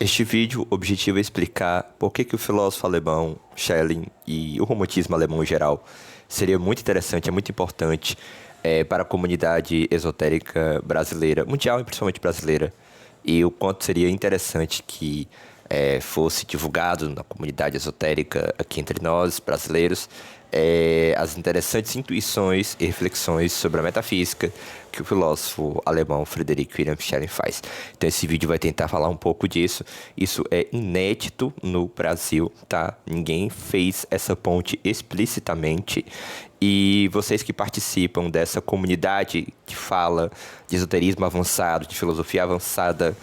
Este vídeo, o objetivo é explicar por que o filósofo alemão Schelling e o romantismo alemão em geral seria muito interessante, é muito importante para a comunidade esotérica brasileira, mundial e principalmente brasileira, e o quanto seria interessante que fosse divulgado na comunidade esotérica aqui entre nós, brasileiros, as interessantes intuições e reflexões sobre a metafísica que o filósofo alemão Friedrich Wilhelm Schelling faz. Então esse vídeo vai tentar falar um pouco disso. Isso é inédito no Brasil, tá? Ninguém fez essa ponte explicitamente. E vocês que participam dessa comunidade que fala de esoterismo avançado, de filosofia avançada,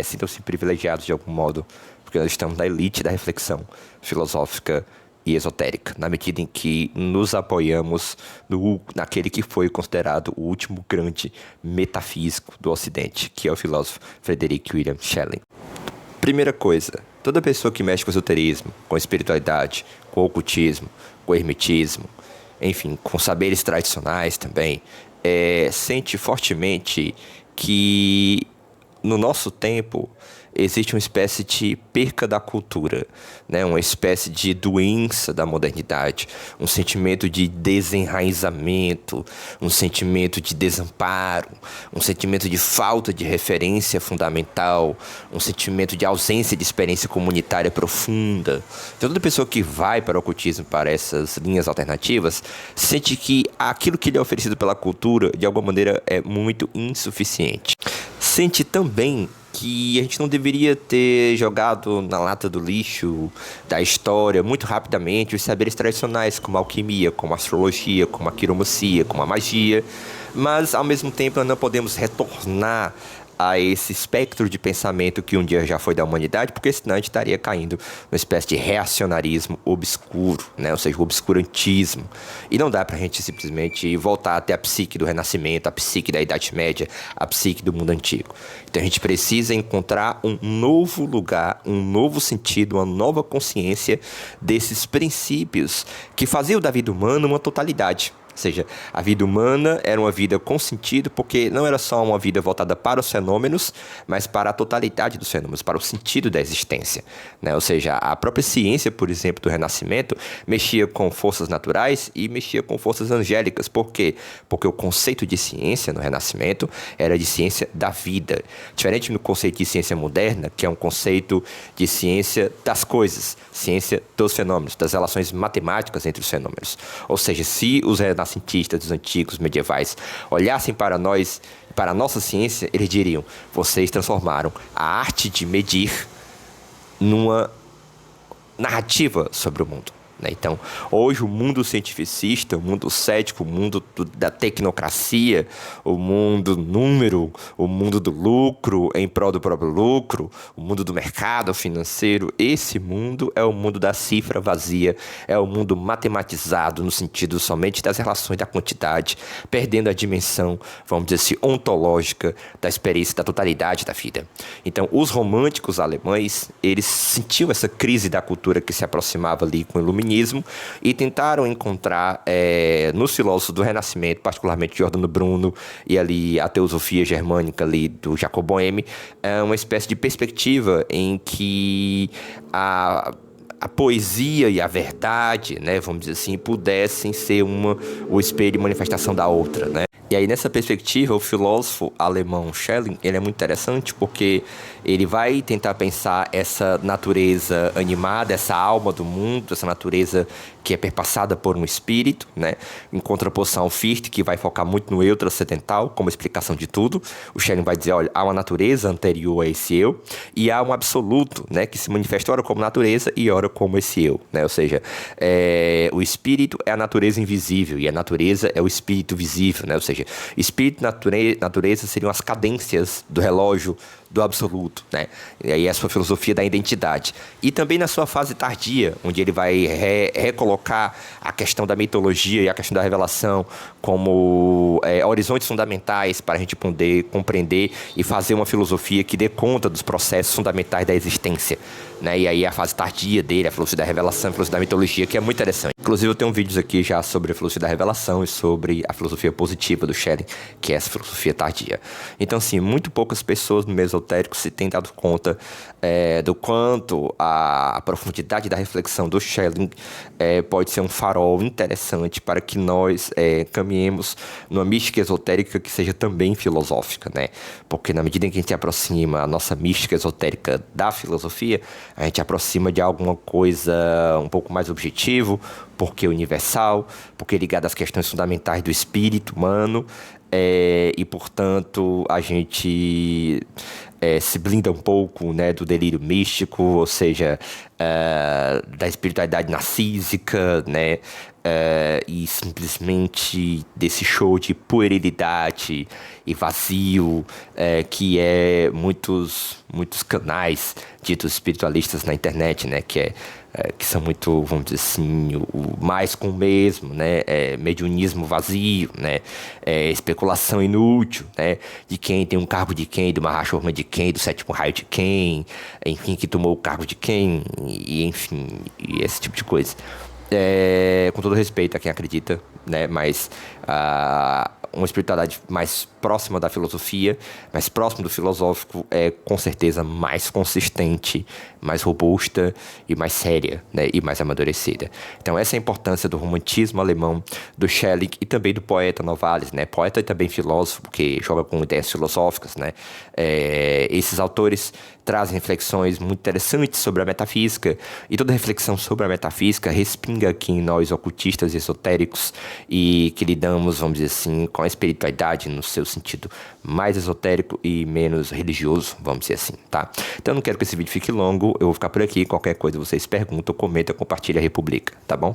sintam-se privilegiados de algum modo, porque nós estamos na elite da reflexão filosófica e esotérica, na medida em que nos apoiamos naquele que foi considerado o último grande metafísico do Ocidente, que é o filósofo Friedrich Wilhelm Schelling. Primeira coisa, toda pessoa que mexe com esoterismo, com espiritualidade, com ocultismo, com hermetismo, enfim, com saberes tradicionais também, sente fortemente que no nosso tempo existe uma espécie de perca da cultura, né? Uma espécie de doença da modernidade, um sentimento de desenraizamento, um sentimento de desamparo, um sentimento de falta de referência fundamental, um sentimento de ausência de experiência comunitária profunda. Então, toda pessoa que vai para o ocultismo, para essas linhas alternativas, sente que aquilo que lhe é oferecido pela cultura, de alguma maneira, é muito insuficiente. Sente também que a gente não deveria ter jogado na lata do lixo da história muito rapidamente os saberes tradicionais, como a alquimia, como a astrologia, como a quiromancia, como a magia, mas ao mesmo tempo nós não podemos retornar a esse espectro de pensamento que um dia já foi da humanidade, porque senão a gente estaria caindo numa espécie de reacionarismo obscuro, né? Ou seja, o obscurantismo. E não dá pra gente simplesmente voltar até a psique do Renascimento, a psique da Idade Média, a psique do mundo antigo. Então a gente precisa encontrar um novo lugar, um novo sentido, uma nova consciência desses princípios que faziam da vida humana uma totalidade. Ou seja, a vida humana era uma vida com sentido, porque não era só uma vida voltada para os fenômenos, mas para a totalidade dos fenômenos, para o sentido da existência, né? Ou seja, a própria ciência, por exemplo, do Renascimento, mexia com forças naturais e mexia com forças angélicas. Por quê? Porque o conceito de ciência no Renascimento era de ciência da vida. Diferente do conceito de ciência moderna, que é um conceito de ciência das coisas, ciência dos fenômenos, das relações matemáticas entre os fenômenos. Ou seja, se os renascentistas dos antigos medievais olhassem para nós, para a nossa ciência, eles diriam: vocês transformaram a arte de medir numa narrativa sobre o mundo. Então, hoje o mundo cientificista, o mundo cético, o mundo da tecnocracia, o mundo número, o mundo do lucro em prol do próprio lucro, o mundo do mercado financeiro, esse mundo é o mundo da cifra vazia, é o mundo matematizado no sentido somente das relações da quantidade, perdendo a dimensão, vamos dizer assim, ontológica da experiência da totalidade da vida. Então, os românticos alemães, eles sentiam essa crise da cultura que se aproximava ali com o iluminismo, e tentaram encontrar nos filósofos do Renascimento, particularmente Giordano Bruno e ali a teosofia germânica ali do Jacob Boehme, uma espécie de perspectiva em que a poesia e a verdade, né, vamos dizer assim, pudessem ser o espelho e manifestação da outra, né? E aí, nessa perspectiva, o filósofo alemão Schelling, ele é muito interessante porque ele vai tentar pensar essa natureza animada, essa alma do mundo, essa natureza que é perpassada por um espírito, né? Em contraposição ao Fichte, que vai focar muito no eu transcendental como explicação de tudo. O Schelling vai dizer, olha, há uma natureza anterior a esse eu e há um absoluto, né, que se manifesta ora como natureza e ora como esse eu, né? Ou seja, o espírito é a natureza invisível e a natureza é o espírito visível, né? Ou seja, espírito e natureza seriam as cadências do relógio do absoluto, né? E aí a sua filosofia da identidade. E também na sua fase tardia, onde ele vai recolocar a questão da mitologia e a questão da revelação como horizontes fundamentais para a gente poder compreender e fazer uma filosofia que dê conta dos processos fundamentais da existência, né? E aí a fase tardia dele, a filosofia da revelação, a filosofia da mitologia, que é muito interessante. Inclusive eu tenho vídeos aqui já sobre a filosofia da revelação e sobre a filosofia positiva do Schelling, que é essa filosofia tardia. Então, assim, muito poucas pessoas no meio esotérico se têm dado conta do quanto a profundidade da reflexão do Schelling pode ser um farol interessante para que nós caminhemos numa mística esotérica que seja também filosófica, né? Porque na medida em que a gente aproxima a nossa mística esotérica da filosofia, a gente aproxima de alguma coisa um pouco mais objetivo, porque universal, porque ligado às questões fundamentais do espírito humano, e portanto a gente se blinda um pouco, né, do delírio místico, ou seja, da espiritualidade narcísica, né, e simplesmente desse show de puerilidade e vazio que é muitos canais ditos espiritualistas na internet, né, que são muito, vamos dizer assim, o mais com o mesmo, né? Mediunismo vazio, né? Especulação inútil, né? De quem tem um cargo de quem, do Mahashorma de quem, do sétimo raio de quem, enfim, que tomou o cargo de quem, e enfim, e esse tipo de coisa. Com todo respeito a quem acredita, né? Mas uma espiritualidade mais próxima da filosofia, mais próximo do filosófico, é com certeza mais consistente, mais robusta e mais séria, né, e mais amadurecida. Então essa é a importância do romantismo alemão, do Schelling e também do poeta Novalis, né, poeta e também filósofo, porque joga com ideias filosóficas, né. Esses autores trazem reflexões muito interessantes sobre a metafísica, e toda reflexão sobre a metafísica respinga aqui em nós ocultistas e esotéricos, e que lidamos, vamos dizer assim, com a espiritualidade no seu sentido mais esotérico e menos religioso, vamos dizer assim, tá? Então eu não quero que esse vídeo fique longo, eu vou ficar por aqui, qualquer coisa vocês perguntam, comentam, compartilham, republica, tá bom?